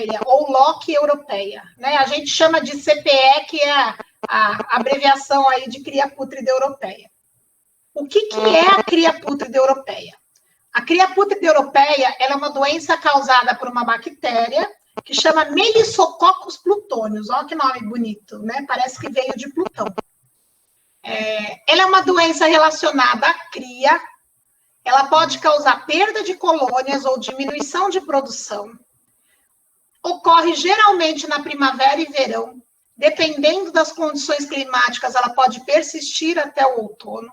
europeia, ou LOC europeia, né? A gente chama de CPE, que é a abreviação aí de cria pútrida europeia. O que é a cria pútrida europeia? A cria pútrida europeia ela é uma doença causada por uma bactéria que chama Melissococcus plutonius. Olha que nome bonito, né? Parece que veio de Plutão. Ela é uma doença relacionada à cria. Ela pode causar perda de colônias ou diminuição de produção. Ocorre geralmente na primavera e verão. Dependendo das condições climáticas, ela pode persistir até o outono.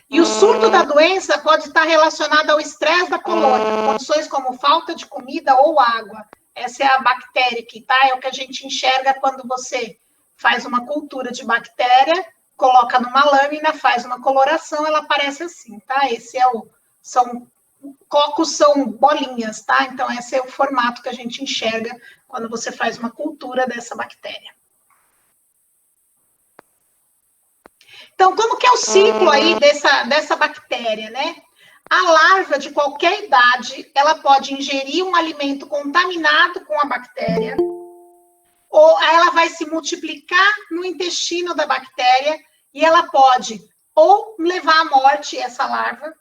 E o surto da doença pode estar relacionado ao estresse da colônia, condições como falta de comida ou água. Essa é a bactéria aqui, tá? É o que a gente enxerga quando você faz uma cultura de bactéria, coloca numa lâmina, faz uma coloração, ela aparece assim, tá? Cocos são bolinhas, tá? Então, esse é o formato que a gente enxerga quando você faz uma cultura dessa bactéria. Então, como que é o ciclo aí dessa bactéria, né? A larva de qualquer idade, ela pode ingerir um alimento contaminado com a bactéria, ou ela vai se multiplicar no intestino da bactéria, e ela pode ou levar à morte essa larva,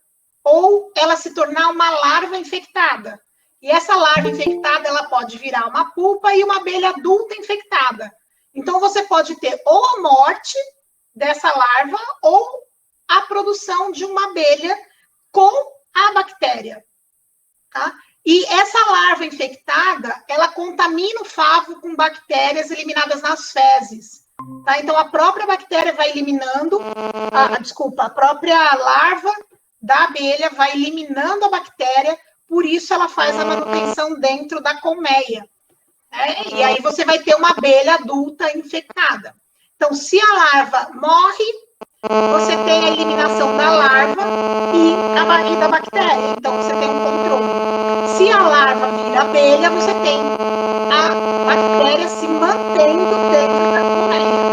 ou ela se tornar uma larva infectada. E essa larva infectada, ela pode virar uma pupa e uma abelha adulta infectada. Então, você pode ter ou a morte dessa larva ou a produção de uma abelha com a bactéria, tá? E essa larva infectada, ela contamina o favo com bactérias eliminadas nas fezes, tá? Então, a própria bactéria vai eliminando, a própria larva da abelha vai eliminando a bactéria, por isso ela faz a manutenção dentro da colmeia, né? E aí você vai ter uma abelha adulta infectada. Então, se a larva morre, você tem a eliminação da larva e da bactéria. Então, você tem um controle. Se a larva vira abelha, você tem a bactéria se mantendo dentro da colmeia.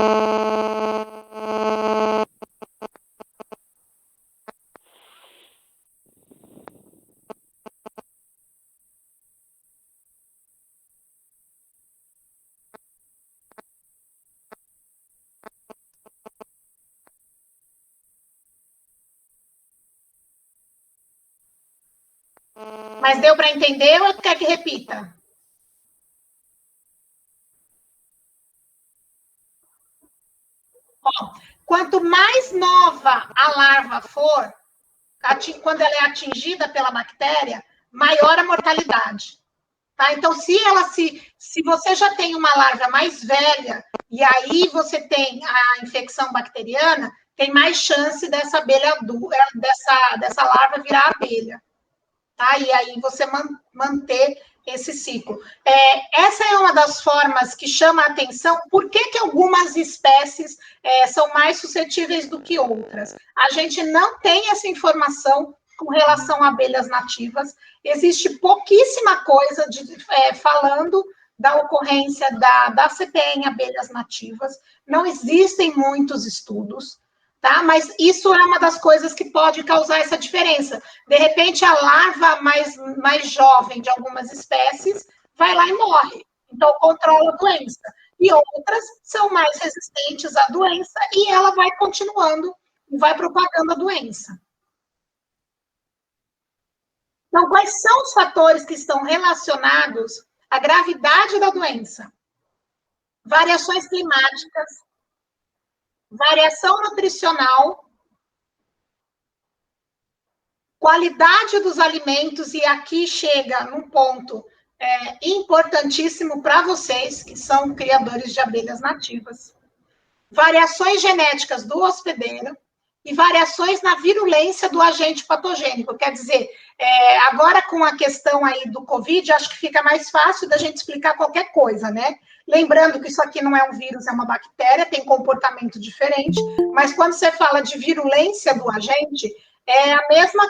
Mas deu para entender ou quer que repita? Ó, quanto mais nova a larva for, quando ela é atingida pela bactéria, maior a mortalidade. Tá? Então, se você já tem uma larva mais velha, e aí você tem a infecção bacteriana, tem mais chance dessa abelha adulta, dessa larva virar abelha. Tá? E aí você manter esse ciclo. Essa é uma das formas que chama a atenção. Por que algumas espécies são mais suscetíveis do que outras? A gente não tem essa informação com relação a abelhas nativas. Existe pouquíssima coisa falando da ocorrência da CPE em abelhas nativas. Não existem muitos estudos. Tá? Mas isso é uma das coisas que pode causar essa diferença. De repente, a larva mais jovem de algumas espécies vai lá e morre. Então, controla a doença. E outras são mais resistentes à doença e ela vai continuando, vai propagando a doença. Então, quais são os fatores que estão relacionados à gravidade da doença? Variações climáticas, variação nutricional, qualidade dos alimentos, e aqui chega num ponto importantíssimo para vocês, que são criadores de abelhas nativas, variações genéticas do hospedeiro e variações na virulência do agente patogênico. Quer dizer, agora com a questão aí do Covid, acho que fica mais fácil da gente explicar qualquer coisa, né? Lembrando que isso aqui não é um vírus, é uma bactéria, tem comportamento diferente, mas quando você fala de virulência do agente, é a mesma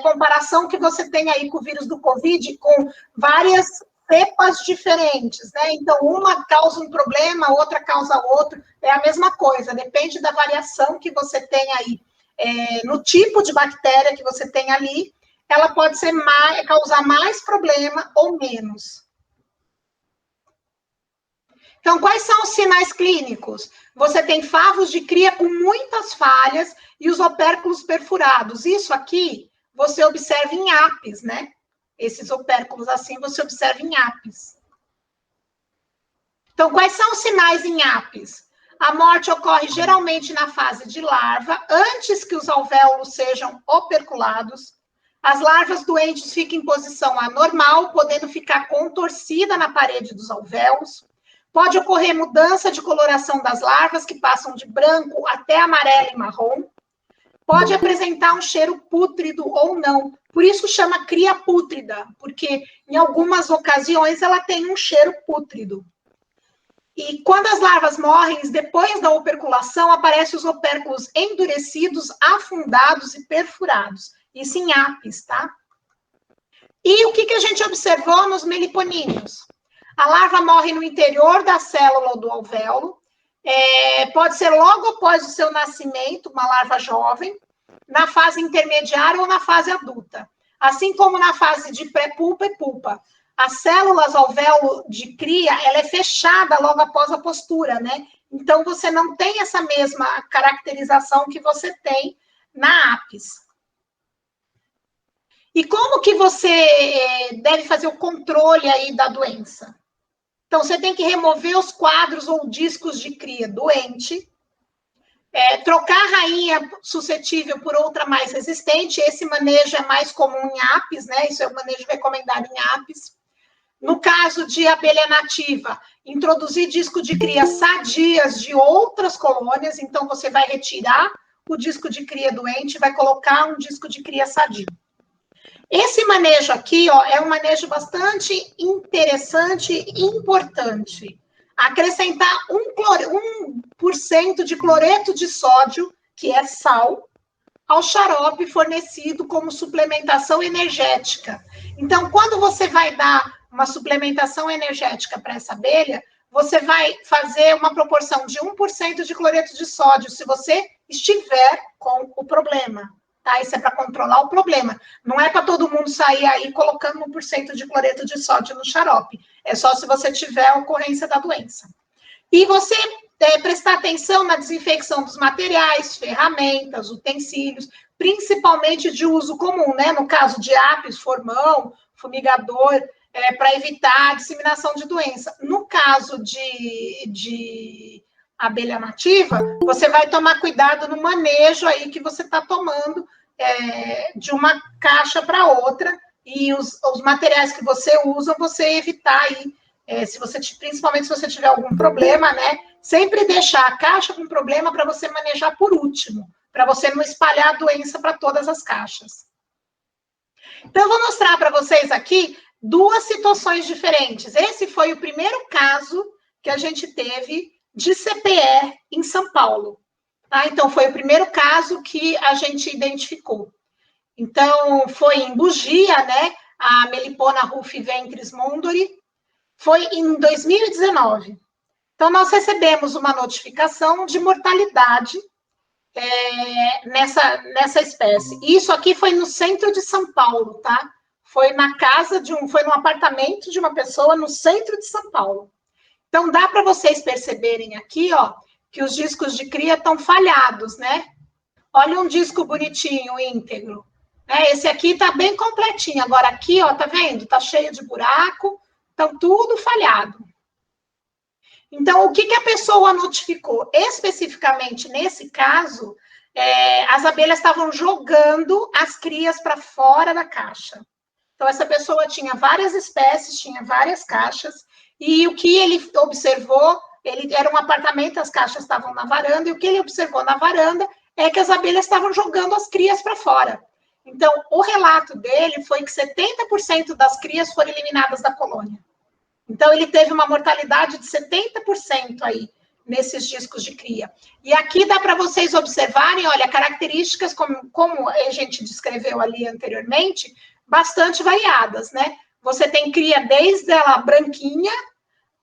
comparação que você tem aí com o vírus do Covid, com várias cepas diferentes, né? Então, uma causa um problema, outra causa outro, é a mesma coisa, depende da variação que você tem aí, no tipo de bactéria que você tem ali, ela pode causar mais problema ou menos. Então, quais são os sinais clínicos? Você tem favos de cria com muitas falhas e os opérculos perfurados. Isso aqui você observa em apis, né? Esses opérculos assim você observa em apis. Então, quais são os sinais em apis? A morte ocorre geralmente na fase de larva, antes que os alvéolos sejam operculados. As larvas doentes ficam em posição anormal, podendo ficar contorcida na parede dos alvéolos. Pode ocorrer mudança de coloração das larvas, que passam de branco até amarelo e marrom. Pode apresentar um cheiro pútrido ou não. Por isso chama cria pútrida, porque em algumas ocasiões ela tem um cheiro pútrido. E quando as larvas morrem, depois da operculação, aparecem os opérculos endurecidos, afundados e perfurados. Isso em apis, tá? E o que a gente observou nos meliponíneos? A larva morre no interior da célula ou do alvéolo, pode ser logo após o seu nascimento, uma larva jovem, na fase intermediária ou na fase adulta. Assim como na fase de pré-pulpa e pulpa. As células alvéolo de cria, ela é fechada logo após a postura, né? Então, você não tem essa mesma caracterização que você tem na apis. E como que você deve fazer o controle aí da doença? Então, você tem que remover os quadros ou discos de cria doente, trocar a rainha suscetível por outra mais resistente. Esse manejo é mais comum em apis, né? Isso é o manejo recomendado em apis. No caso de abelha nativa, introduzir disco de cria sadias de outras colônias. Então, você vai retirar o disco de cria doente e vai colocar um disco de cria sadio. Esse manejo aqui, ó, é um manejo bastante interessante e importante. Acrescentar 1% de cloreto de sódio, que é sal, ao xarope fornecido como suplementação energética. Então, quando você vai dar uma suplementação energética para essa abelha, você vai fazer uma proporção de 1% de cloreto de sódio, se você estiver com o problema. Tá? Isso é para controlar o problema. Não é para todo mundo sair aí colocando 1% de cloreto de sódio no xarope. É só se você tiver a ocorrência da doença. E você prestar atenção na desinfecção dos materiais, ferramentas, utensílios, principalmente de uso comum, né? No caso de apis, formão, fumigador, para evitar a disseminação de doença. No caso de abelha nativa, você vai tomar cuidado no manejo aí que você está tomando de uma caixa para outra, e os materiais que você usa, você evitar aí, principalmente se você tiver algum problema, né? Sempre deixar a caixa com problema para você manejar por último, para você não espalhar a doença para todas as caixas. Então, eu vou mostrar para vocês aqui duas situações diferentes. Esse foi o primeiro caso que a gente teve de CPE em São Paulo. Tá? Então, foi o primeiro caso que a gente identificou. Então, foi em Bugia, né? A Melipona rufiventris mondori. Foi em 2019. Então, nós recebemos uma notificação de mortalidade nessa espécie. Isso aqui foi no centro de São Paulo, tá? Foi na casa foi no apartamento de uma pessoa no centro de São Paulo. Então, dá para vocês perceberem aqui, ó, que os discos de cria estão falhados, né? Olha um disco bonitinho, íntegro. Esse aqui está bem completinho. Agora aqui, ó, tá vendo? Tá cheio de buraco, estão tudo falhado. Então, o que a pessoa notificou? Especificamente nesse caso, as abelhas estavam jogando as crias para fora da caixa. Então, essa pessoa tinha várias espécies, tinha várias caixas, e o que ele observou, era um apartamento, as caixas estavam na varanda, e o que ele observou na varanda é que as abelhas estavam jogando as crias para fora. Então, o relato dele foi que 70% das crias foram eliminadas da colônia. Então, ele teve uma mortalidade de 70% aí, nesses discos de cria. E aqui dá para vocês observarem, olha, características, como a gente descreveu ali anteriormente, bastante variadas, né? Você tem cria desde ela branquinha,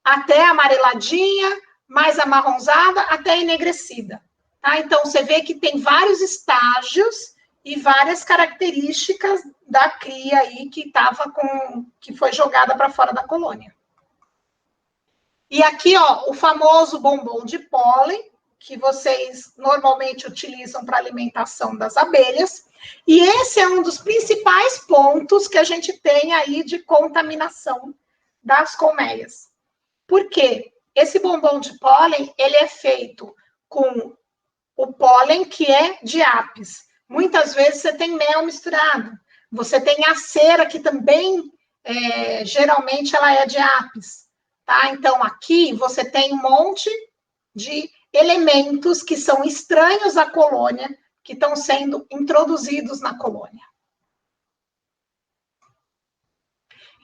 até amareladinha, mais amarronzada, até enegrecida. Tá? Então, você vê que tem vários estágios e várias características da cria aí que foi jogada para fora da colônia. E aqui, ó, o famoso bombom de pólen, que vocês normalmente utilizam para alimentação das abelhas. E esse é um dos principais pontos que a gente tem aí de contaminação das colmeias. Por quê? Esse bombom de pólen, ele é feito com o pólen que é de apis. Muitas vezes você tem mel misturado. Você tem a cera, que também, geralmente, ela é de apis. Tá? Então, aqui você tem um monte de elementos que são estranhos à colônia, que estão sendo introduzidos na colônia.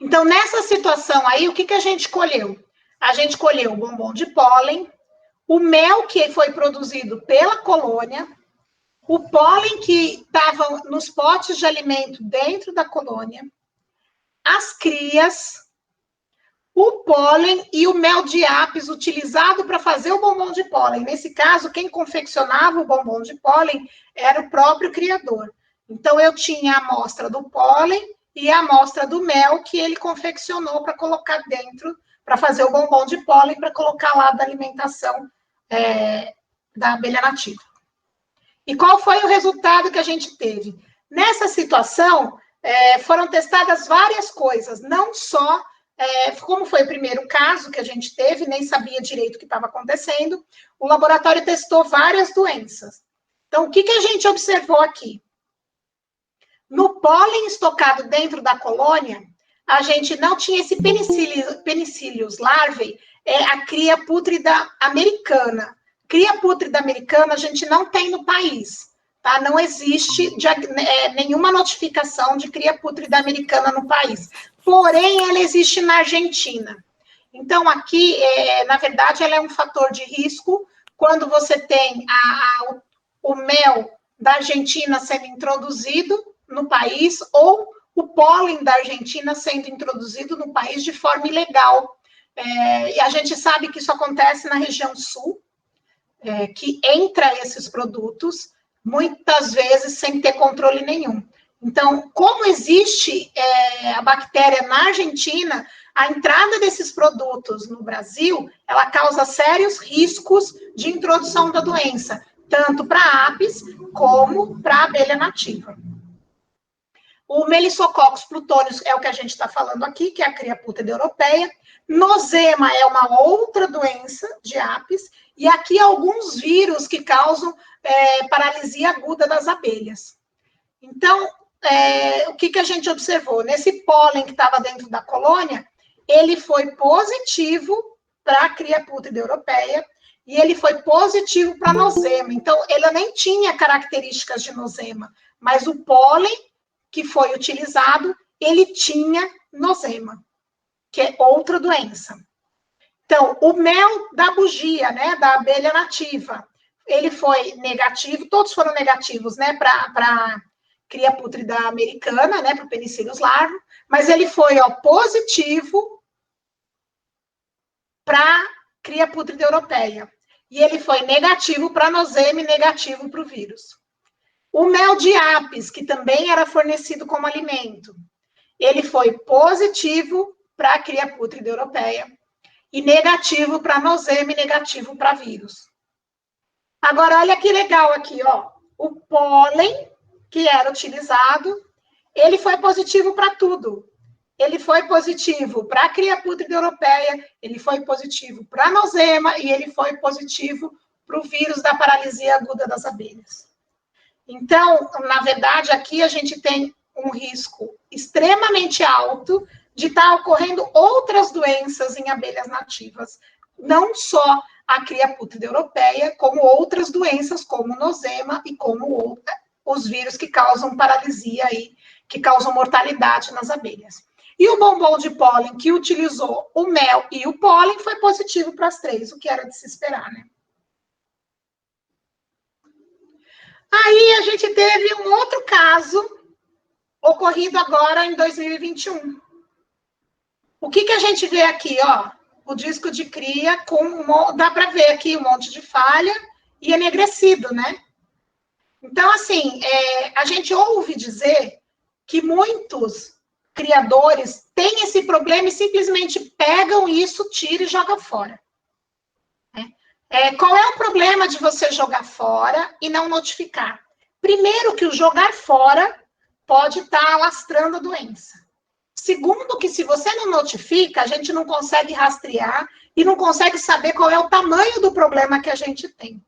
Então, nessa situação aí, o que a gente colheu? A gente colheu o bombom de pólen, o mel que foi produzido pela colônia, o pólen que estava nos potes de alimento dentro da colônia, as crias, o pólen e o mel de apis utilizado para fazer o bombom de pólen. Nesse caso, quem confeccionava o bombom de pólen era o próprio criador. Então, eu tinha a amostra do pólen e a amostra do mel que ele confeccionou para colocar dentro, para fazer o bombom de pólen, para colocar lá da alimentação da abelha nativa. E qual foi o resultado que a gente teve? Nessa situação, foram testadas várias coisas, não só, como foi o primeiro caso que a gente teve, nem sabia direito o que estava acontecendo, o laboratório testou várias doenças. Então, o que a gente observou aqui? No pólen estocado dentro da colônia, a gente não tinha esse Penicillium larvae, a cria pútrida americana. Cria pútrida americana a gente não tem no país, tá? Não existe nenhuma notificação de cria pútrida americana no país. Porém, ela existe na Argentina. Então, aqui, na verdade, ela é um fator de risco quando você tem o mel da Argentina sendo introduzido no país, ou o pólen da Argentina sendo introduzido no país de forma ilegal. E a gente sabe que isso acontece na região sul, que entra esses produtos, muitas vezes sem ter controle nenhum. Então, como existe a bactéria na Argentina, a entrada desses produtos no Brasil, ela causa sérios riscos de introdução da doença, tanto para apis como para a abelha nativa. O Melissococcus plutonis é o que a gente está falando aqui, que é a cria pútrida europeia. Nosema é uma outra doença de apis. E aqui alguns vírus que causam paralisia aguda das abelhas. Então, o que a gente observou? Nesse pólen que estava dentro da colônia, ele foi positivo para a cria pútrida europeia e ele foi positivo para nosema. Então, ele nem tinha características de nosema, mas o pólen que foi utilizado, ele tinha nosema, que é outra doença. Então, o mel da bugia, né, da abelha nativa, ele foi negativo, todos foram negativos, né, para cria pútrida americana, né, para o Penicillium larvae, mas ele foi, positivo para cria pútrida europeia. E ele foi negativo para nosema e negativo para o vírus. O mel de apis, que também era fornecido como alimento, ele foi positivo para a cria pútrida europeia e negativo para nosema e negativo para vírus. Agora, olha que legal aqui, ó. O pólen que era utilizado, ele foi positivo para tudo. Ele foi positivo para a cria pútrida europeia, ele foi positivo para a nosema e ele foi positivo para o vírus da paralisia aguda das abelhas. Então, na verdade, aqui a gente tem um risco extremamente alto de estar ocorrendo outras doenças em abelhas nativas, não só a cria pútrida europeia, como outras doenças, como nosema e como os vírus que causam paralisia aí, que causam mortalidade nas abelhas. E o bombom de pólen que utilizou o mel e o pólen foi positivo para as três, o que era de se esperar, né? Aí a gente teve um outro caso ocorrido agora em 2021. O que a gente vê aqui, ó? O disco de cria dá para ver aqui um monte de falha e enegrecido, né? Então, assim, a gente ouve dizer que muitos criadores têm esse problema e simplesmente pegam isso, tiram e jogam fora. Qual é o problema de você jogar fora e não notificar? Primeiro, que o jogar fora pode estar alastrando a doença. Segundo, que se você não notifica, a gente não consegue rastrear e não consegue saber qual é o tamanho do problema que a gente tem.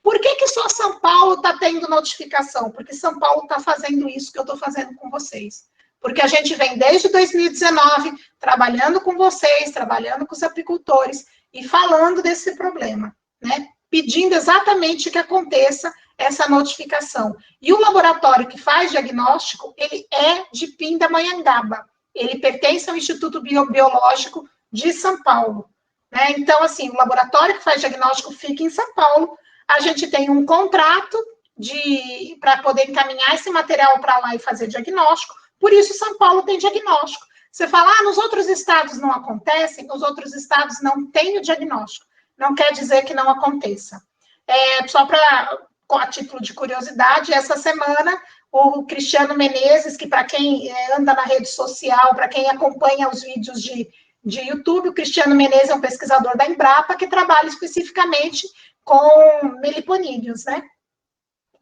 Por que só São Paulo está tendo notificação? Porque São Paulo está fazendo isso que eu estou fazendo com vocês. Porque a gente vem desde 2019 trabalhando com vocês, trabalhando com os apicultores e falando desse problema, né? Pedindo exatamente que aconteça essa notificação. E o laboratório que faz diagnóstico, ele é de Pindamonhangaba. Ele pertence ao Instituto Biológico de São Paulo, né? Então, assim, o laboratório que faz diagnóstico fica em São Paulo. A gente tem um contrato para poder encaminhar esse material para lá e fazer diagnóstico. Por isso, São Paulo tem diagnóstico. Você fala, nos outros estados não acontecem, nos outros estados não tem o diagnóstico. Não quer dizer que não aconteça. Só a título de curiosidade, essa semana, o Cristiano Menezes, que para quem anda na rede social, para quem acompanha os vídeos de YouTube, o Cristiano Menezes é um pesquisador da Embrapa que trabalha especificamente com meliponídeos, né?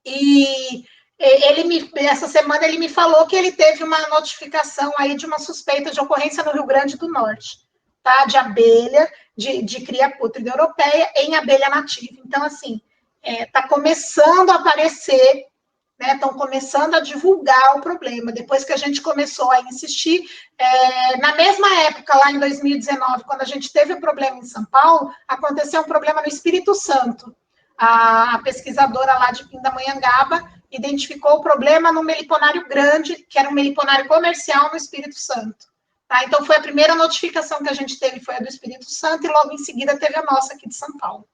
E essa semana ele me falou que ele teve uma notificação aí de uma suspeita de ocorrência no Rio Grande do Norte, tá? De abelha, de cria pútrida europeia em abelha nativa. Então, assim, está começando a aparecer, né? Estão começando a divulgar o problema. Depois que a gente começou a insistir, na mesma época, lá em 2019, quando a gente teve o problema em São Paulo, aconteceu um problema no Espírito Santo. A pesquisadora lá de Pindamonhangaba identificou o problema no meliponário grande, que era um meliponário comercial no Espírito Santo. Tá? Então, foi a primeira notificação que a gente teve, foi a do Espírito Santo, e logo em seguida teve a nossa aqui de São Paulo.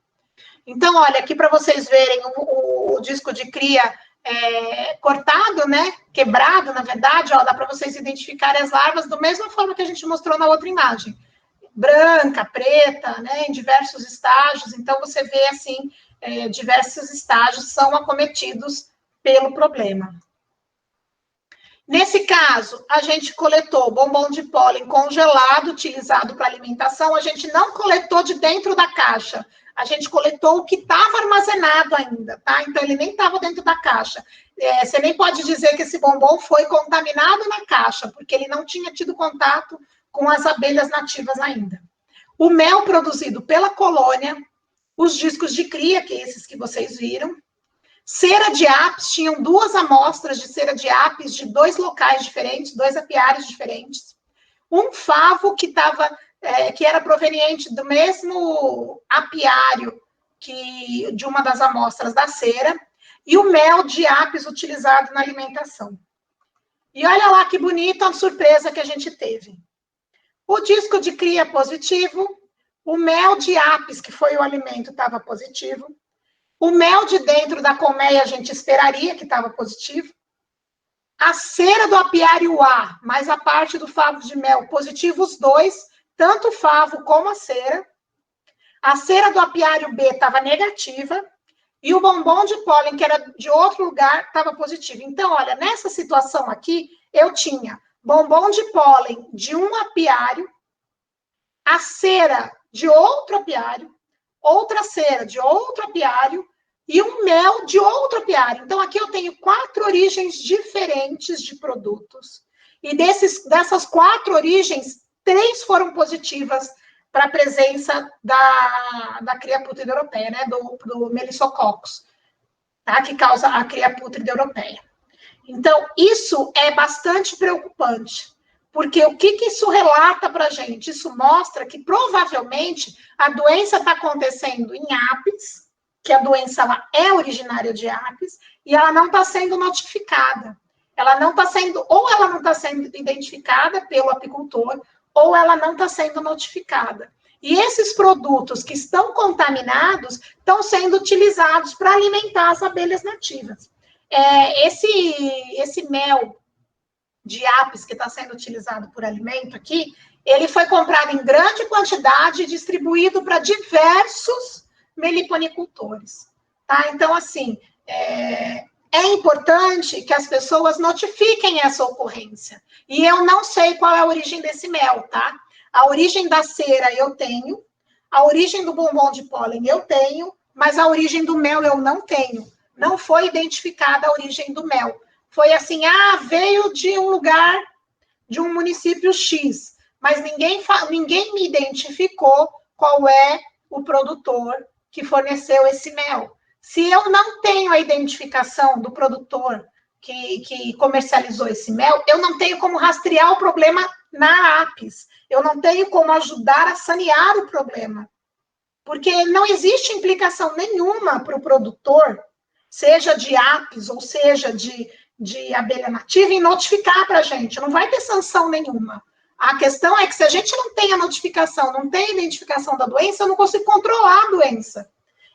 Então, olha, aqui para vocês verem o disco de cria cortado, né? Quebrado, na verdade, ó, dá para vocês identificarem as larvas da mesma forma que a gente mostrou na outra imagem. Branca, preta, né? Em diversos estágios. Então, você vê, assim, diversos estágios são acometidos pelo problema. Nesse caso, a gente coletou bombom de pólen congelado, utilizado para alimentação, a gente não coletou de dentro da caixa, a gente coletou o que estava armazenado ainda, tá? Então, ele nem estava dentro da caixa. Você nem pode dizer que esse bombom foi contaminado na caixa, porque ele não tinha tido contato com as abelhas nativas ainda. O mel produzido pela colônia, os discos de cria, que é esses que vocês viram, cera de apis, tinham 2 amostras de cera de apis de 2 locais diferentes, 2 apiários diferentes. Um favo que era proveniente do mesmo apiário de uma das amostras da cera, e o mel de apis utilizado na alimentação. E olha lá que bonita a surpresa que a gente teve. O disco de cria positivo, o mel de apis, que foi o alimento, estava positivo. O mel de dentro da colmeia a gente esperaria que estava positivo. A cera do apiário A, mais a parte do favo de mel, positivo os 2, tanto o favo como a cera. A cera do apiário B estava negativa. E o bombom de pólen, que era de outro lugar, estava positivo. Então, olha, nessa situação aqui, eu tinha bombom de pólen de um apiário, a cera de outro apiário, outra cera de outro apiário, e um mel de outro apiário. Então, aqui eu tenho 4 origens diferentes de produtos. E dessas 4 origens, 3 foram positivas para a presença da cria pútrida europeia, né? Do Melissococcus, tá? Que causa a cria pútrida europeia. Então, isso é bastante preocupante. Porque o que isso relata para a gente? Isso mostra que, provavelmente, a doença está acontecendo em apis, que a doença ela é originária de apis, e ela não está sendo notificada. Ela não está sendo, ou ela não está sendo identificada pelo apicultor, ou ela não está sendo notificada. E esses produtos que estão contaminados estão sendo utilizados para alimentar as abelhas nativas. Esse mel de apis que está sendo utilizado por alimento aqui, ele foi comprado em grande quantidade e distribuído para diversos meliponicultores, tá? Então, assim, é importante que as pessoas notifiquem essa ocorrência. E eu não sei qual é a origem desse mel, tá? A origem da cera eu tenho, a origem do bombom de pólen eu tenho, mas a origem do mel eu não tenho. Não foi identificada a origem do mel. Foi assim, veio de um lugar, de um município X, mas ninguém me identificou qual é o produtor que forneceu esse mel. Se eu não tenho a identificação do produtor que comercializou esse mel, eu não tenho como rastrear o problema na APIS. Eu não tenho como ajudar a sanear o problema. Porque não existe implicação nenhuma para o produtor, seja de APIS ou seja de abelha nativa, em notificar para a gente. Não vai ter sanção nenhuma. A questão é que se a gente não tem a notificação, não tem a identificação da doença, eu não consigo controlar a doença.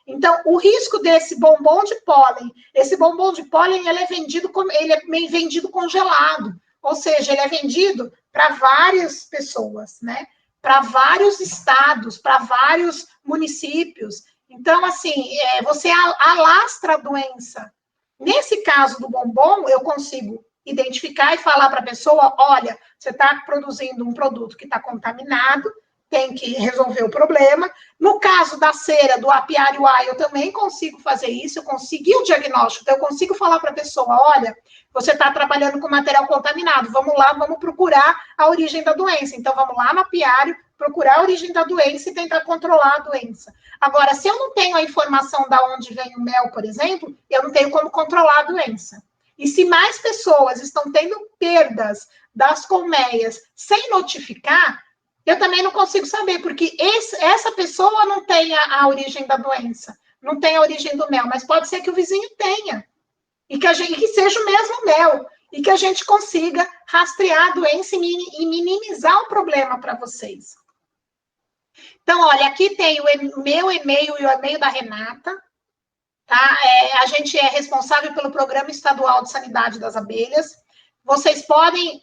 Então, o risco desse bombom de pólen, esse bombom de pólen, ele é meio vendido congelado, ou seja, ele é vendido para várias pessoas, né? Para vários estados, para vários municípios. Então, assim, você alastra a doença. Nesse caso do bombom, eu consigo identificar e falar para a pessoa, olha, você está produzindo um produto que está contaminado, tem que resolver o problema. No caso da cera, do apiário A, eu também consigo fazer isso, eu consegui o diagnóstico, então eu consigo falar para a pessoa, olha, você está trabalhando com material contaminado, vamos lá, vamos procurar a origem da doença. Então, vamos lá no apiário, procurar a origem da doença e tentar controlar a doença. Agora, se eu não tenho a informação de onde vem o mel, por exemplo, eu não tenho como controlar a doença. E se mais pessoas estão tendo perdas das colmeias sem notificar, eu também não consigo saber, porque essa pessoa não tem a origem da doença, não tem a origem do mel, mas pode ser que o vizinho tenha, e que seja o mesmo mel, e que a gente consiga rastrear a doença e minimizar o problema para vocês. Então, olha, aqui tem o meu e-mail e o e-mail da Renata, tá? A gente é responsável pelo Programa Estadual de Sanidade das Abelhas. Vocês podem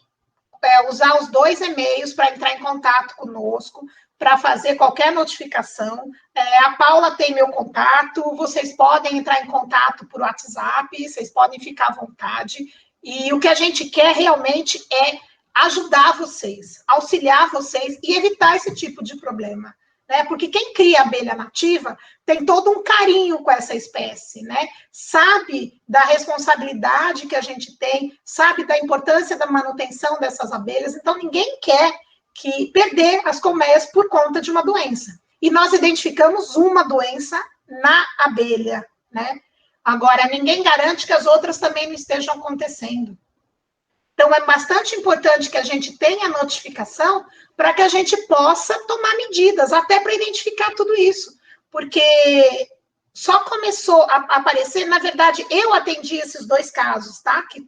usar os 2 e-mails para entrar em contato conosco, para fazer qualquer notificação. A Paula tem meu contato, vocês podem entrar em contato por WhatsApp, vocês podem ficar à vontade. E o que a gente quer realmente é ajudar vocês, auxiliar vocês e evitar esse tipo de problema. Né? Porque quem cria abelha nativa tem todo um carinho com essa espécie, né? Sabe da responsabilidade que a gente tem, sabe da importância da manutenção dessas abelhas, então ninguém quer perder as colmeias por conta de uma doença. E nós identificamos uma doença na abelha, né? Agora, ninguém garante que as outras também não estejam acontecendo. Então, é bastante importante que a gente tenha notificação para que a gente possa tomar medidas, até para identificar tudo isso. Porque só começou a aparecer, na verdade, eu atendi esses 2 casos, tá? Que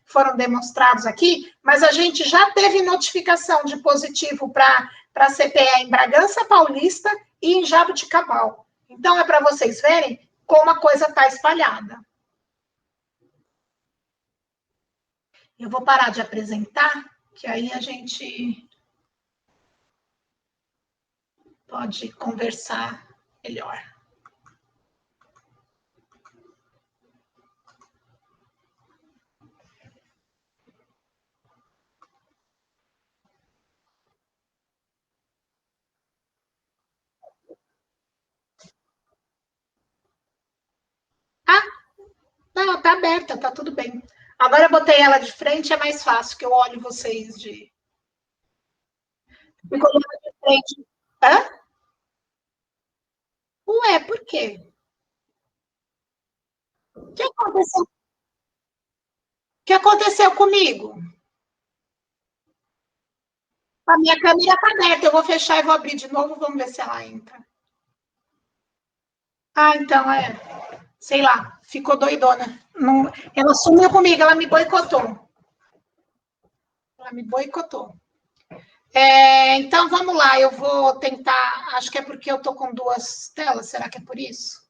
foram demonstrados aqui, mas a gente já teve notificação de positivo para CPE em Bragança Paulista e em Jaboticabal. Então, é para vocês verem como a coisa está espalhada. Eu vou parar de apresentar, que aí a gente pode conversar melhor. Não, tá aberta, tá tudo bem. Agora eu botei ela de frente, é mais fácil, que eu olho vocês de... Me coloco de frente. Hã? Ué, por quê? O que aconteceu? O que aconteceu comigo? A minha câmera tá aberta, eu vou fechar e vou abrir de novo, vamos ver se ela entra. Então, sei lá, ficou doidona. Não, ela sumiu comigo, ela me boicotou. Ela me boicotou. Então, vamos lá, eu vou tentar. Acho que é porque eu estou com 2 telas, será que é por isso?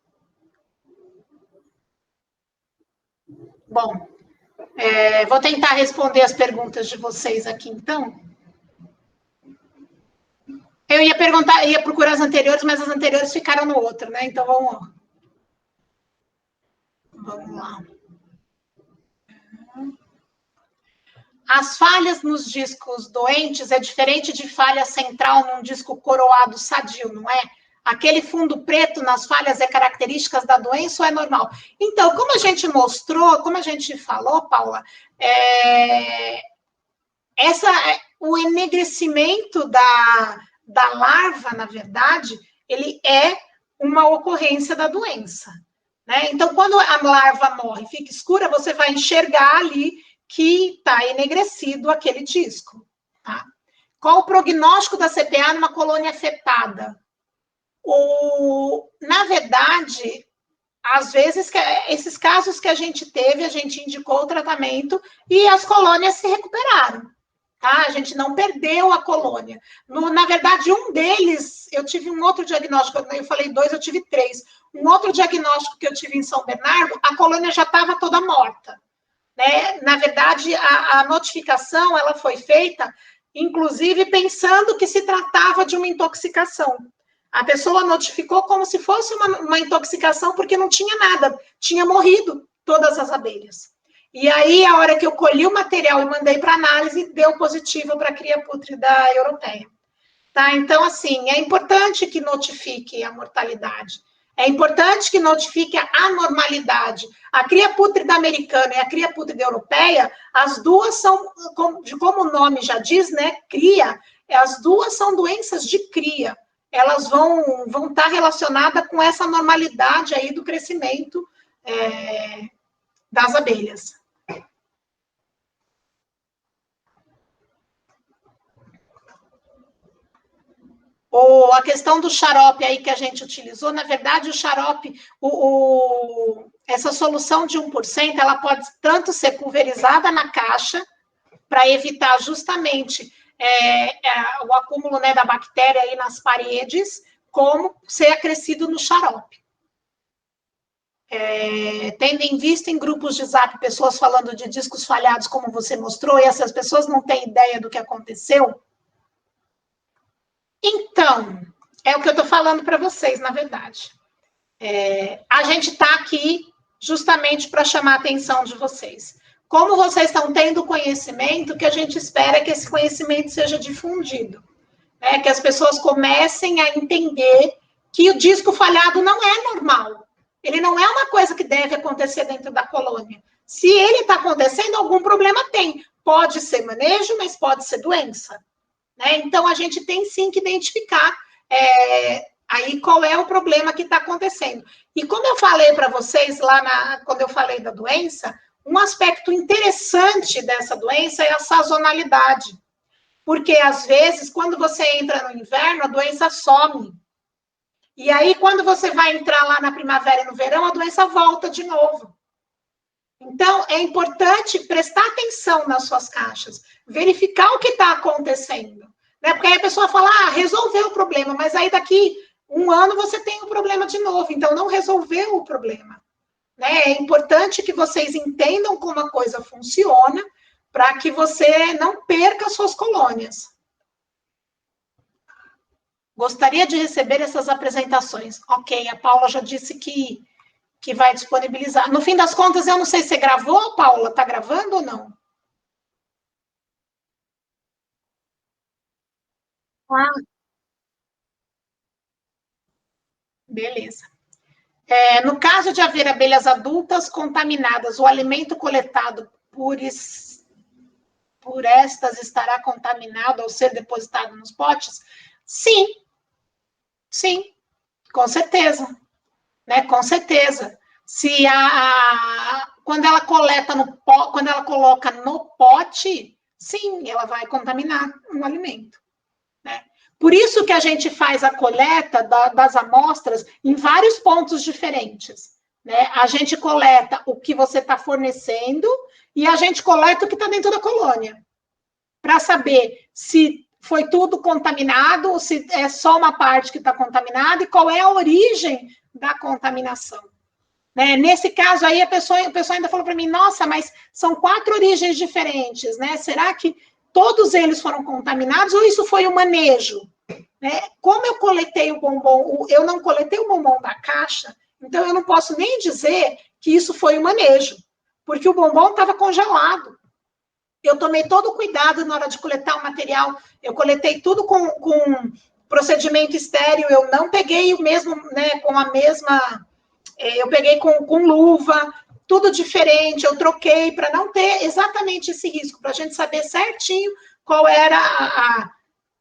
Bom, vou tentar responder as perguntas de vocês aqui, então. Eu ia perguntar, ia procurar as anteriores, mas as anteriores ficaram no outro, né? Então, vamos lá. As falhas nos discos doentes é diferente de falha central num disco coroado sadio, não é? Aquele fundo preto nas falhas é característica da doença ou é normal? Então, como a gente mostrou, como a gente falou, Paula, o enegrecimento da larva, na verdade, ele é uma ocorrência da doença, né? Então, quando a larva morre, fica escura, você vai enxergar ali que está enegrecido aquele disco, tá? Qual o prognóstico da CPA numa colônia afetada? Na verdade, às vezes, esses casos que a gente teve, a gente indicou o tratamento e as colônias se recuperaram, tá? A gente não perdeu a colônia. Na verdade, um deles, eu tive um outro diagnóstico, eu falei 2, eu tive 3. Um outro diagnóstico que eu tive em São Bernardo, a colônia já estava toda morta, né? Na verdade, a notificação, ela foi feita, inclusive, pensando que se tratava de uma intoxicação. A pessoa notificou como se fosse uma intoxicação, porque não tinha nada, tinha morrido todas as abelhas. E aí, a hora que eu colhi o material e mandei para análise, deu positivo para a cria pútrida europeia. Tá? Então, assim, é importante que notifique a mortalidade. É importante que notifique a anormalidade. A cria pútrida americana e a cria pútrida europeia, as duas são, como o nome já diz, né, cria, as duas são doenças de cria. Elas vão estar relacionadas com essa normalidade aí do crescimento das abelhas. Ou a questão do xarope aí que a gente utilizou, na verdade, o xarope, essa solução de 1%, ela pode tanto ser pulverizada na caixa, para evitar justamente o acúmulo, né, da bactéria aí nas paredes, como ser acrescido no xarope. Tendo em vista em grupos de zap pessoas falando de discos falhados, como você mostrou, e essas pessoas não têm ideia do que aconteceu, então, é o que eu estou falando para vocês, na verdade. A gente está aqui justamente para chamar a atenção de vocês. Como vocês estão tendo conhecimento, o que a gente espera é que esse conhecimento seja difundido, né? Que as pessoas comecem a entender que o disco falhado não é normal. Ele não é uma coisa que deve acontecer dentro da colônia. Se ele está acontecendo, algum problema tem. Pode ser manejo, mas pode ser doença. Né? Então, a gente tem sim que identificar aí qual é o problema que está acontecendo. E como eu falei para vocês lá quando eu falei da doença, um aspecto interessante dessa doença é a sazonalidade. Porque, às vezes, quando você entra no inverno, a doença some. E aí, quando você vai entrar lá na primavera e no verão, a doença volta de novo. Então, é importante prestar atenção nas suas caixas, verificar o que está acontecendo. Né? Porque aí a pessoa fala, resolveu o problema, mas aí daqui um ano você tem um problema de novo, então não resolveu o problema. Né? É importante que vocês entendam como a coisa funciona, para que você não perca suas colônias. Gostaria de receber essas apresentações. Ok, a Paula já disse que vai disponibilizar. No fim das contas, eu não sei se você gravou, Paula. Está gravando ou não? Beleza. No caso de haver abelhas adultas contaminadas, o alimento coletado por estas estará contaminado ao ser depositado nos potes? Sim, sim, com certeza. Né? Com certeza. Se quando ela coleta quando ela coloca no pote, sim, ela vai contaminar o alimento. Né? Por isso que a gente faz a coleta das amostras em vários pontos diferentes. Né? A gente coleta o que você está fornecendo e a gente coleta o que está dentro da colônia, para saber se foi tudo contaminado, ou se é só uma parte que está contaminada e qual é a origem da contaminação. Né? Nesse caso aí, a pessoa ainda falou para mim, nossa, mas são 4 origens diferentes, né? Será que todos eles foram contaminados ou isso foi um manejo? Né? Como eu coletei o bombom, eu não coletei o bombom da caixa, então eu não posso nem dizer que isso foi um manejo, porque o bombom estava congelado. Eu tomei todo o cuidado na hora de coletar o material, eu coletei tudo com procedimento estéreo, eu não peguei o mesmo, né, com a mesma, eu peguei com luva, tudo diferente, eu troquei para não ter exatamente esse risco, para a gente saber certinho qual era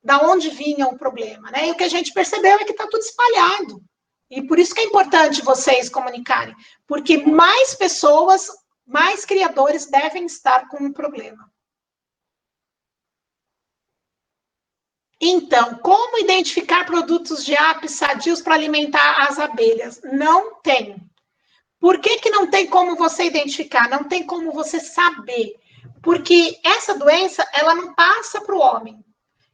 da onde vinha o problema, né? E o que a gente percebeu é que está tudo espalhado. E por isso que é importante vocês comunicarem, porque mais pessoas, mais criadores devem estar com um problema. Então, como identificar produtos de apis sadios para alimentar as abelhas? Não tem. Por que não tem como você identificar? Não tem como você saber. Porque essa doença, ela não passa para o homem.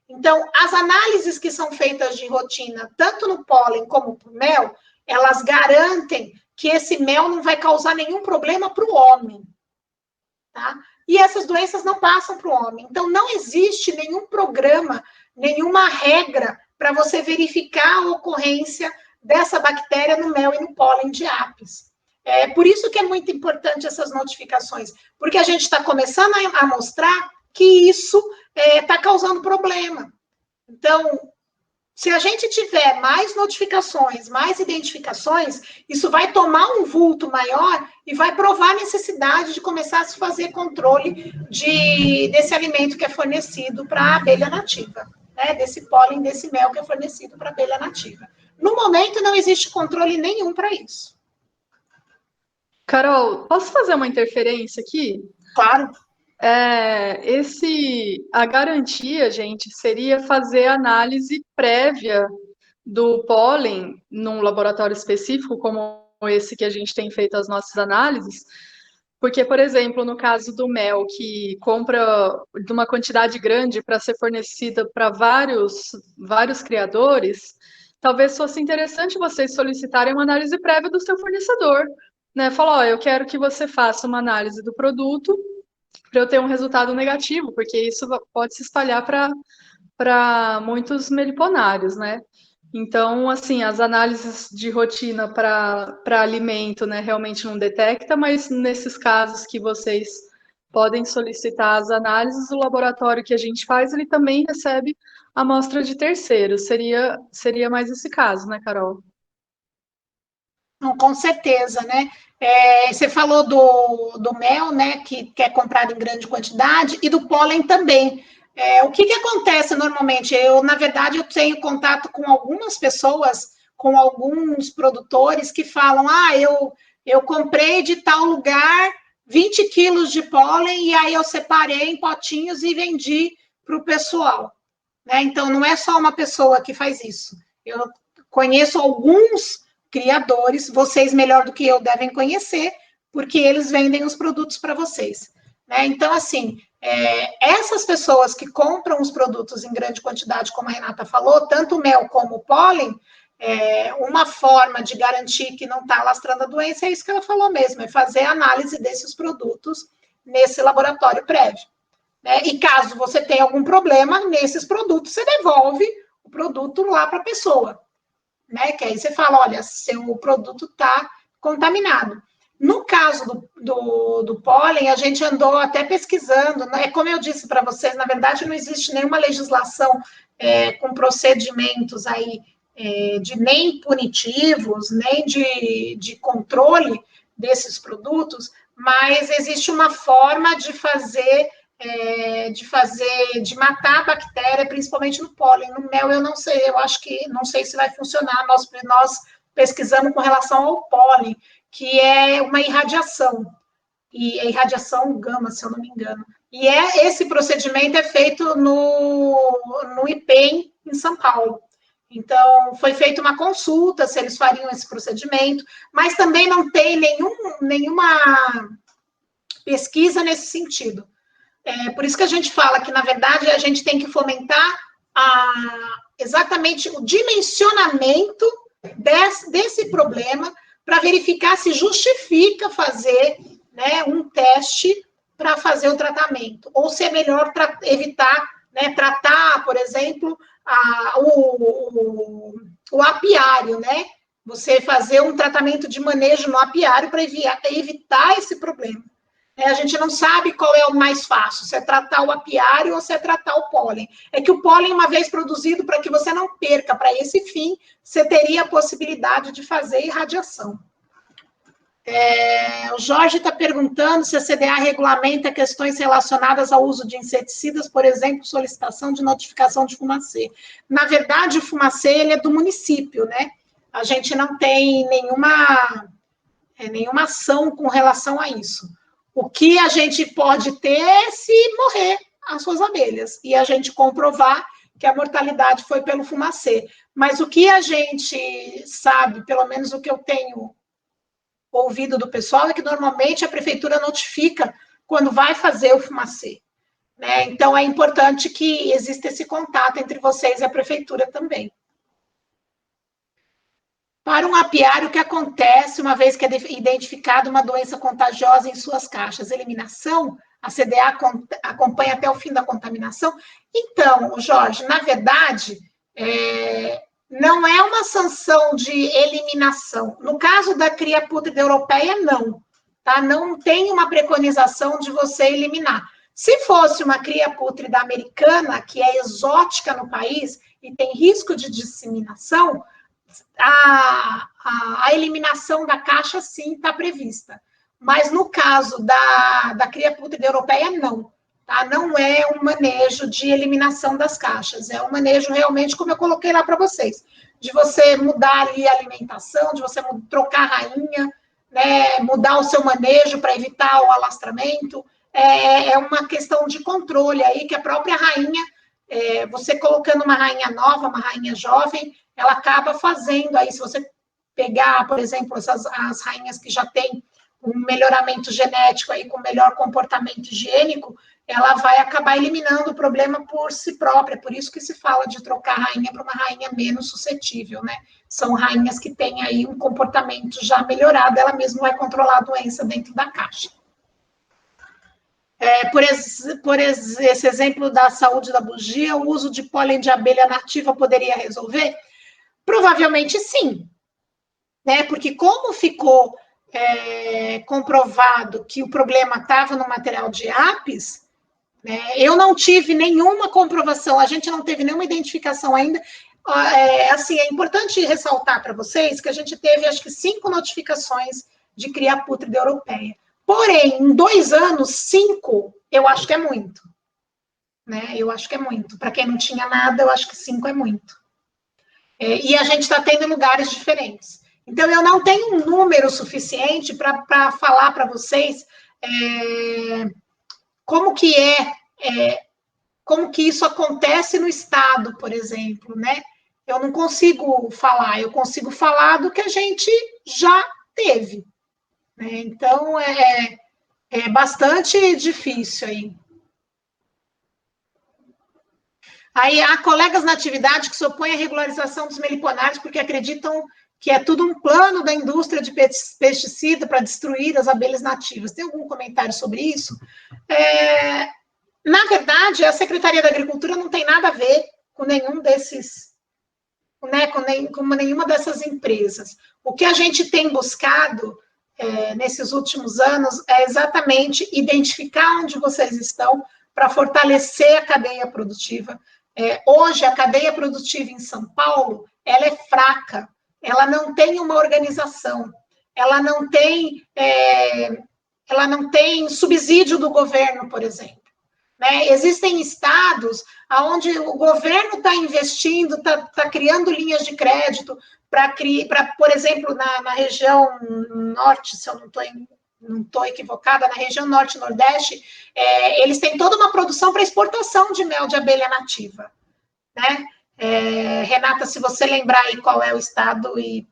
Então, as análises que são feitas de rotina, tanto no pólen como no mel, elas garantem que esse mel não vai causar nenhum problema para o homem. Tá? E essas doenças não passam para o homem. Então, não existe nenhum programa, nenhuma regra para você verificar a ocorrência dessa bactéria no mel e no pólen de apis. É por isso que é muito importante essas notificações, porque a gente está começando a mostrar que isso está causando problema. Então, se a gente tiver mais notificações, mais identificações, isso vai tomar um vulto maior e vai provar a necessidade de começar a se fazer controle desse alimento que é fornecido para a abelha nativa, né? Desse pólen, desse mel que é fornecido para a abelha nativa. No momento, não existe controle nenhum para isso. Carol, posso fazer uma interferência aqui? Claro. A garantia, gente, seria fazer análise prévia do pólen num laboratório específico, como esse que a gente tem feito as nossas análises, porque, por exemplo, no caso do mel, que compra de uma quantidade grande para ser fornecida para vários criadores, talvez fosse interessante vocês solicitarem uma análise prévia do seu fornecedor, né? Falar, ó, eu quero que você faça uma análise do produto para eu ter um resultado negativo, porque isso pode se espalhar para muitos meliponários, né? Então, assim, as análises de rotina para alimento, né, realmente não detecta, mas nesses casos que vocês podem solicitar as análises, o laboratório que a gente faz, ele também recebe amostra de terceiros. Seria mais esse caso, né, Carol? Não, com certeza, né? Você falou do mel, né, que é comprado em grande quantidade, e do pólen também. O que acontece normalmente? Na verdade, eu tenho contato com algumas pessoas, com alguns produtores que falam, eu comprei de tal lugar 20 quilos de pólen e aí eu separei em potinhos e vendi para o pessoal. Né? Então, não é só uma pessoa que faz isso. Eu conheço alguns criadores, vocês melhor do que eu devem conhecer, porque eles vendem os produtos para vocês. Né? Então, assim, essas pessoas que compram os produtos em grande quantidade, como a Renata falou, tanto o mel como o pólen, uma forma de garantir que não está alastrando a doença é isso que ela falou mesmo, é fazer a análise desses produtos nesse laboratório prévio. Né? E caso você tenha algum problema nesses produtos, você devolve o produto lá para a pessoa. Né? Que aí você fala, olha, seu produto está contaminado. No caso do pólen, a gente andou até pesquisando, né? Como eu disse para vocês, na verdade não existe nenhuma legislação com procedimentos aí de nem punitivos, nem de controle desses produtos, mas existe uma forma de de matar a bactéria, principalmente no pólen. No mel, eu não sei, não sei se vai funcionar. Nós pesquisamos com relação ao pólen, que é uma irradiação, e é irradiação gama, se eu não me engano. E esse procedimento é feito no IPEM, em São Paulo. Então, foi feita uma consulta se eles fariam esse procedimento, mas também não tem nenhuma pesquisa nesse sentido. Por isso que a gente fala que, na verdade, a gente tem que fomentar exatamente o dimensionamento desse problema para verificar se justifica fazer, né, um teste para fazer o tratamento, ou se é melhor evitar, né, tratar, por exemplo, o apiário, né? Você fazer um tratamento de manejo no apiário para evitar esse problema. A gente não sabe qual é o mais fácil, se é tratar o apiário ou se é tratar o pólen. É que o pólen, uma vez produzido, para que você não perca para esse fim, você teria a possibilidade de fazer irradiação. O Jorge está perguntando se a CDA regulamenta questões relacionadas ao uso de inseticidas, por exemplo, solicitação de notificação de fumacê. Na verdade, o fumacê ele é do município, né? A gente não tem nenhuma ação com relação a isso. O que a gente pode ter é se morrer as suas abelhas e a gente comprovar que a mortalidade foi pelo fumacê. Mas o que a gente sabe, pelo menos o que eu tenho ouvido do pessoal, é que normalmente a prefeitura notifica quando vai fazer o fumacê. Né? Então, é importante que exista esse contato entre vocês e a prefeitura também. Para um apiário, o que acontece uma vez que é identificada uma doença contagiosa em suas caixas? Eliminação? A CDA acompanha até o fim da contaminação? Então, Jorge, na verdade, não é uma sanção de eliminação. No caso da cria pútrida europeia, não. Tá? Não tem uma preconização de você eliminar. Se fosse uma cria pútrida americana, que é exótica no país e tem risco de disseminação, a eliminação da caixa, sim, está prevista. Mas no caso da cria pútrida europeia, não. Tá? Não é um manejo de eliminação das caixas, é um manejo realmente, como eu coloquei lá para vocês, de você mudar ali a alimentação, de você trocar a rainha, né, mudar o seu manejo para evitar o alastramento. É uma questão de controle aí, que a própria rainha, você colocando uma rainha nova, uma rainha jovem, ela acaba fazendo aí, se você pegar, por exemplo, as rainhas que já têm um melhoramento genético aí, com melhor comportamento higiênico, ela vai acabar eliminando o problema por si própria, por isso que se fala de trocar a rainha para uma rainha menos suscetível, né? São rainhas que têm aí um comportamento já melhorado, ela mesma vai controlar a doença dentro da caixa. Por esse exemplo da saúde da bugia, o uso de pólen de abelha nativa poderia resolver? Provavelmente sim, né? Porque como ficou comprovado que o problema estava no material de apis, né, eu não tive nenhuma comprovação, a gente não teve nenhuma identificação ainda. Assim, é importante ressaltar para vocês que a gente teve, acho que, 5 notificações de cria pútrida europeia. Porém, em 2 anos, 5, eu acho que é muito. Né? Eu acho que é muito. Para quem não tinha nada, eu acho que 5 é muito. E a gente está tendo lugares diferentes. Então, eu não tenho um número suficiente para falar para vocês como que como que isso acontece no Estado, por exemplo, né? Eu não consigo falar, eu consigo falar do que a gente já teve. Né? Então, é bastante difícil aí. Aí há colegas na atividade que se opõem à regularização dos meliponários porque acreditam que é tudo um plano da indústria de pesticida para destruir as abelhas nativas. Tem algum comentário sobre isso? Na verdade, a Secretaria da Agricultura não tem nada a ver com nenhum desses, né, com nenhuma dessas empresas. O que a gente tem buscado nesses últimos anos é exatamente identificar onde vocês estão para fortalecer a cadeia produtiva. Hoje, a cadeia produtiva em São Paulo, ela é fraca, ela não tem uma organização, ela não tem subsídio do governo, por exemplo. Né? Existem estados onde o governo está investindo, está criando linhas de crédito para, por exemplo, na região norte, se eu não estou equivocada, na região norte e nordeste, eles têm toda uma produção para exportação de mel de abelha nativa. Né? Renata, se você lembrar aí qual é o estado e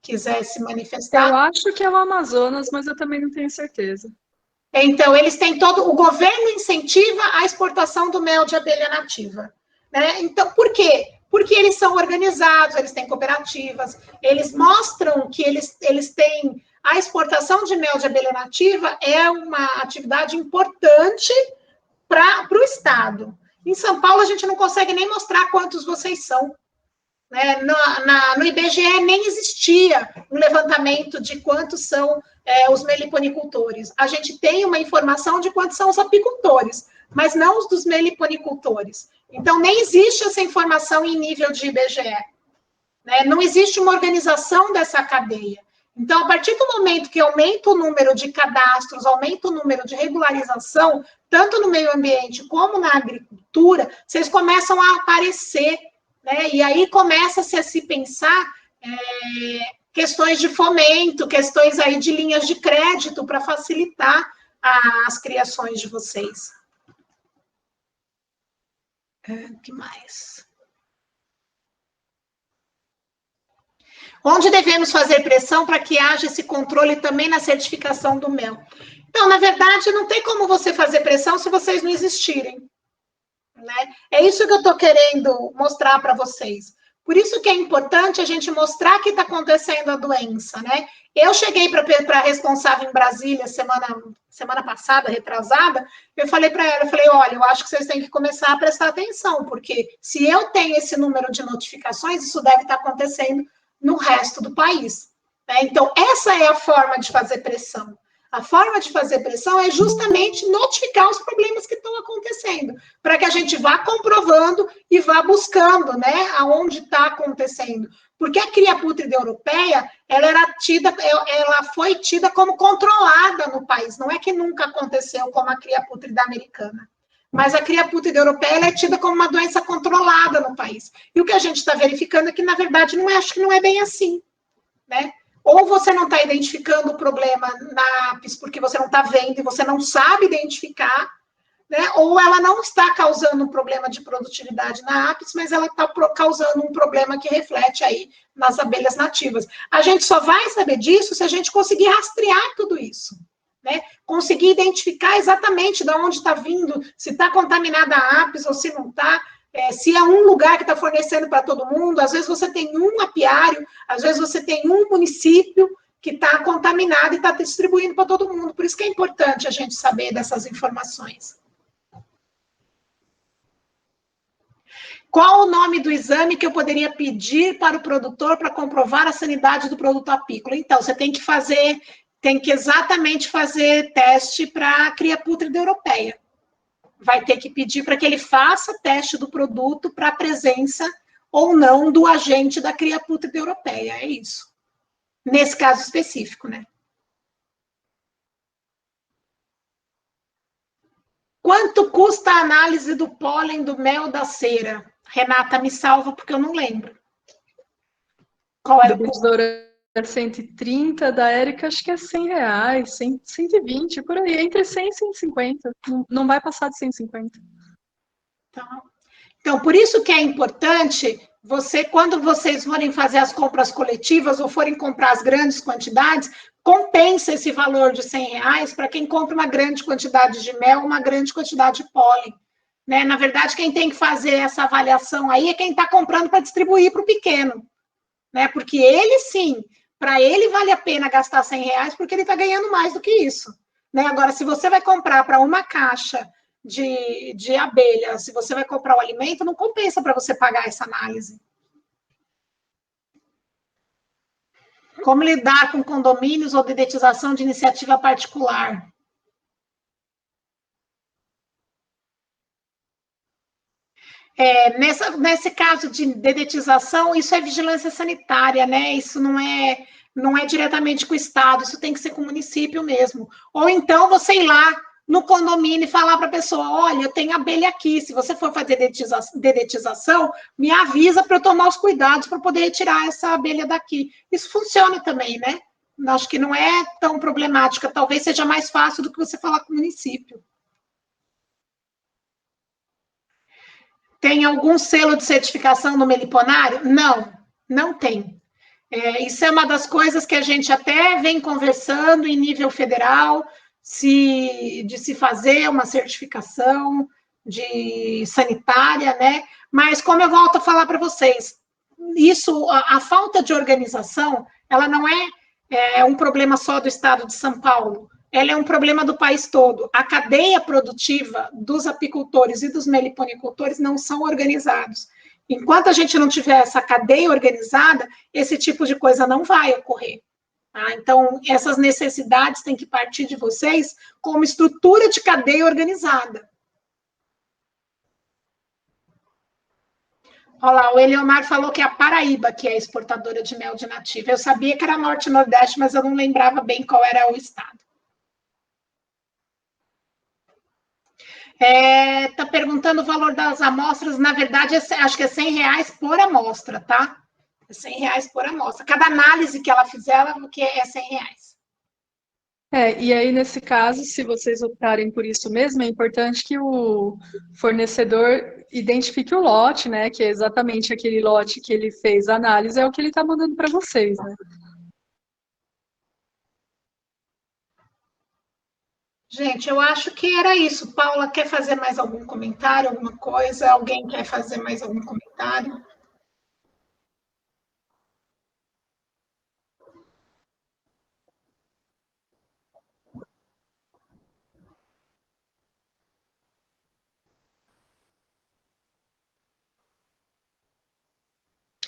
quiser se manifestar. Eu acho que é o Amazonas, mas eu também não tenho certeza. Então, eles têm o governo incentiva a exportação do mel de abelha nativa. Né? Então, por quê? Porque eles são organizados, eles têm cooperativas, eles mostram que eles têm a exportação de mel de abelha nativa é uma atividade importante para o Estado. Em São Paulo, a gente não consegue nem mostrar quantos vocês são. Né? No IBGE nem existia um levantamento de quantos são os meliponicultores. A gente tem uma informação de quantos são os apicultores, mas não os dos meliponicultores. Então, nem existe essa informação em nível de IBGE. Né? Não existe uma organização dessa cadeia. Então, a partir do momento que aumenta o número de cadastros, aumenta o número de regularização, tanto no meio ambiente como na agricultura, vocês começam a aparecer, né? E aí começa-se a se pensar questões de fomento, questões aí de linhas de crédito para facilitar as criações de vocês. O que mais? Onde devemos fazer pressão para que haja esse controle também na certificação do mel? Então, na verdade, não tem como você fazer pressão se vocês não existirem. Né? É isso que eu estou querendo mostrar para vocês. Por isso que é importante a gente mostrar que está acontecendo a doença, né? Eu cheguei para a responsável em Brasília semana passada, retrasada, eu falei para ela, olha, eu acho que vocês têm que começar a prestar atenção, porque se eu tenho esse número de notificações, isso deve estar acontecendo no resto do país. Né? Então, essa é a forma de fazer pressão. A forma de fazer pressão é justamente notificar os problemas que estão acontecendo, para que a gente vá comprovando e vá buscando, né, aonde está acontecendo. Porque a cria pútrida europeia, ela foi tida como controlada no país. Não é que nunca aconteceu como a cria pútrida americana. Mas a cria pútrida europeia ela é tida como uma doença controlada no país. E o que a gente está verificando é que, na verdade, acho que não é bem assim, né? Ou você não está identificando o problema na apis porque você não está vendo e você não sabe identificar, né? Ou ela não está causando um problema de produtividade na apis, mas ela está causando um problema que reflete aí nas abelhas nativas. A gente só vai saber disso se a gente conseguir rastrear tudo isso. Né? Conseguir identificar exatamente de onde está vindo, se está contaminada a apis ou se não está, se é um lugar que está fornecendo para todo mundo, às vezes você tem um apiário, às vezes você tem um município que está contaminado e está distribuindo para todo mundo. Por isso que é importante a gente saber dessas informações. Qual o nome do exame que eu poderia pedir para o produtor para comprovar a sanidade do produto apícola? Então, você tem que exatamente fazer teste para a cria pútrida europeia. Vai ter que pedir para que ele faça teste do produto para a presença ou não do agente da cria pútrida europeia. É isso. Nesse caso específico, né? Quanto custa a análise do pólen do mel da cera? Renata, me salva, porque eu não lembro. Qual é o custo? É 130, da Érica acho que é R$100, 120, por aí, entre 100 e 150. Não vai passar de 150. Então, por isso que é importante quando vocês forem fazer as compras coletivas ou forem comprar as grandes quantidades, compensa esse valor de R$100 para quem compra uma grande quantidade de mel, uma grande quantidade de pólen. Né? Na verdade, quem tem que fazer essa avaliação aí é quem está comprando para distribuir para o pequeno. Né? Porque ele, sim, para ele vale a pena gastar R$100 porque ele está ganhando mais do que isso. Né? Agora, se você vai comprar para uma caixa de abelha, se você vai comprar o alimento, não compensa para você pagar essa análise. Como lidar com condomínios ou dedetização de iniciativa particular? Nesse caso de dedetização, isso é vigilância sanitária, né? Isso não é diretamente com o Estado, isso tem que ser com o município mesmo. Ou então você ir lá no condomínio e falar para a pessoa, olha, eu tenho abelha aqui, se você for fazer dedetização, me avisa para eu tomar os cuidados para poder retirar essa abelha daqui. Isso funciona também, né? Acho que não é tão problemática, talvez seja mais fácil do que você falar com o município. Tem algum selo de certificação no meliponário? Não, não tem. Isso é uma das coisas que a gente até vem conversando em nível federal, de se fazer uma certificação de sanitária, né? Mas, como eu volto a falar para vocês, a falta de organização, ela não é um problema só do estado de São Paulo, ela é um problema do país todo. A cadeia produtiva dos apicultores e dos meliponicultores não são organizados. Enquanto a gente não tiver essa cadeia organizada, esse tipo de coisa não vai ocorrer. Tá? Então, essas necessidades têm que partir de vocês como estrutura de cadeia organizada. Olha lá, o Eleomar falou que é a Paraíba que é exportadora de mel de nativa. Eu sabia que era Norte e Nordeste, mas eu não lembrava bem qual era o estado. Tá perguntando o valor das amostras. Na verdade, acho que é R$ 100 por amostra, tá? É R$ 100 por amostra. Cada análise que ela fizer, que é R$ 100. E aí, nesse caso, se vocês optarem por isso mesmo, é importante que o fornecedor identifique o lote, né? Que é exatamente aquele lote que ele fez a análise, é o que ele está mandando para vocês, né? Gente, eu acho que era isso. Paula, quer fazer mais algum comentário, alguma coisa? Alguém quer fazer mais algum comentário?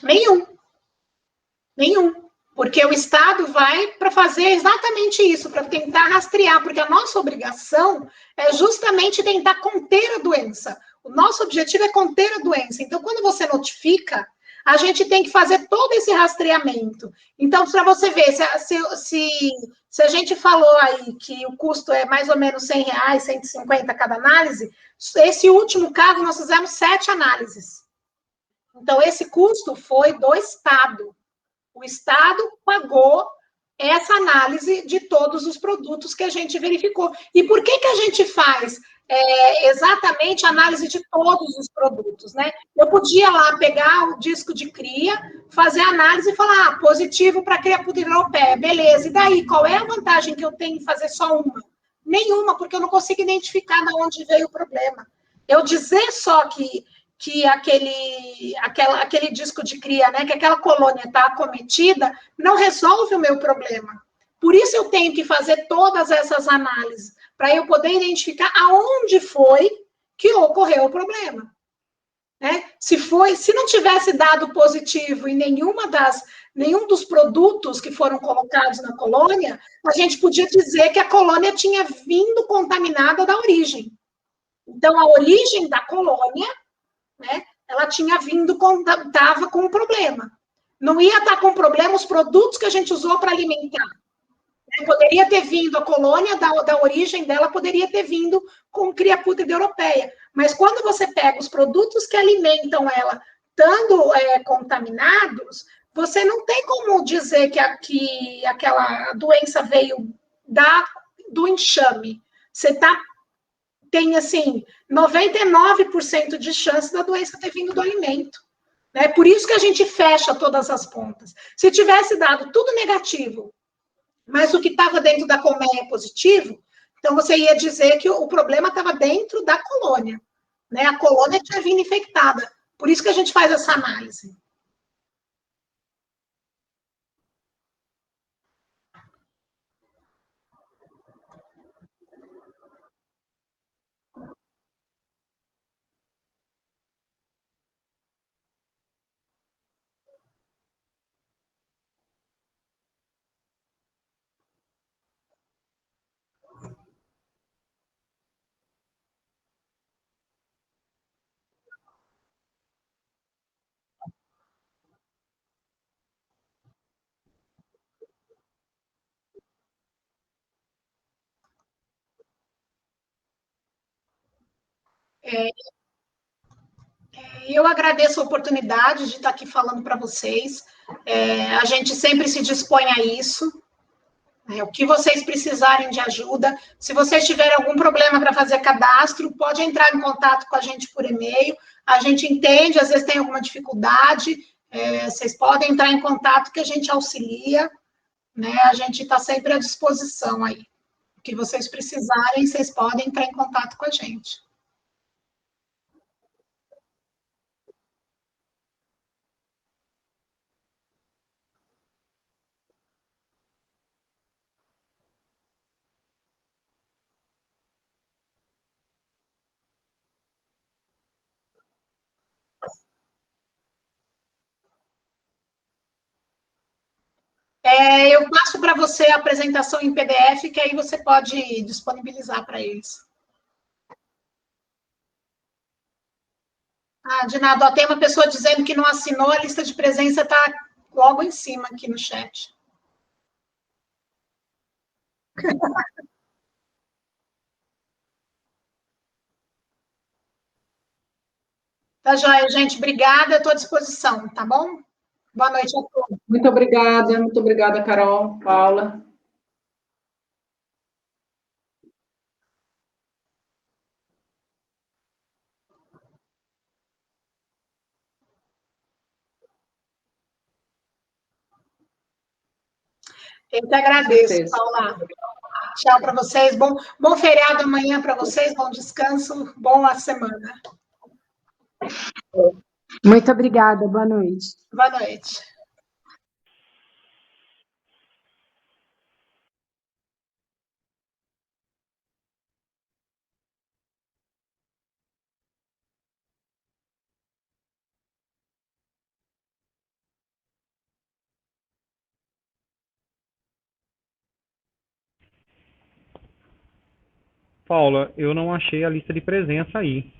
Nenhum, nenhum. Porque o Estado vai para fazer exatamente isso, para tentar rastrear, porque a nossa obrigação é justamente tentar conter a doença. O nosso objetivo é conter a doença. Então, quando você notifica, a gente tem que fazer todo esse rastreamento. Então, para você ver, se a gente falou aí que o custo é mais ou menos R$ 100, 150 cada análise, esse último caso nós fizemos 7 análises. Então, esse custo foi do Estado. O Estado pagou essa análise de todos os produtos que a gente verificou. E por que a gente faz exatamente a análise de todos os produtos, né? Eu podia lá pegar o disco de cria, fazer a análise e falar, positivo para a cria puta europeia, beleza. E daí, qual é a vantagem que eu tenho em fazer só uma? Nenhuma, porque eu não consigo identificar de onde veio o problema. Eu dizer só que aquele disco de cria, né, que aquela colônia está acometida, não resolve o meu problema. Por isso eu tenho que fazer todas essas análises, para eu poder identificar aonde foi que ocorreu o problema. Né? Se não tivesse dado positivo em nenhum dos produtos que foram colocados na colônia, a gente podia dizer que a colônia tinha vindo contaminada da origem. Então, a origem da colônia, né, ela tinha vindo, estava com um problema. Não ia estar com problema os produtos que a gente usou para alimentar. Poderia ter vindo, a colônia da origem dela poderia ter vindo com cria pútrida europeia. Mas quando você pega os produtos que alimentam ela, estando contaminados, você não tem como dizer que aquela doença veio do enxame. Você tem, assim, 99% de chance da doença ter vindo do alimento. Né? Por isso que a gente fecha todas as pontas. Se tivesse dado tudo negativo, mas o que estava dentro da colmeia é positivo, então você ia dizer que o problema estava dentro da colônia. Né? A colônia tinha vindo infectada. Por isso que a gente faz essa análise. Eu agradeço a oportunidade de estar aqui falando para vocês. A gente sempre se dispõe a isso. O que vocês precisarem de ajuda. Se vocês tiverem algum problema para fazer cadastro, pode entrar em contato com a gente por e-mail. A gente entende, às vezes tem alguma dificuldade. Vocês podem entrar em contato que a gente auxilia. Né? A gente está sempre à disposição aí. O que vocês precisarem, vocês podem entrar em contato com a gente. Eu passo para você a apresentação em PDF, que aí você pode disponibilizar para eles. Ah, de nada. Ó, tem uma pessoa dizendo que não assinou, a lista de presença está logo em cima aqui no chat. Tá joia, gente. Obrigada, estou à disposição, tá bom? Boa noite a todos. Muito obrigada, Carol, Paula. Eu que agradeço, Paula. Tchau para vocês. Bom feriado amanhã para vocês, bom descanso, boa semana. Muito obrigada, boa noite. Boa noite. Paula, eu não achei a lista de presença aí.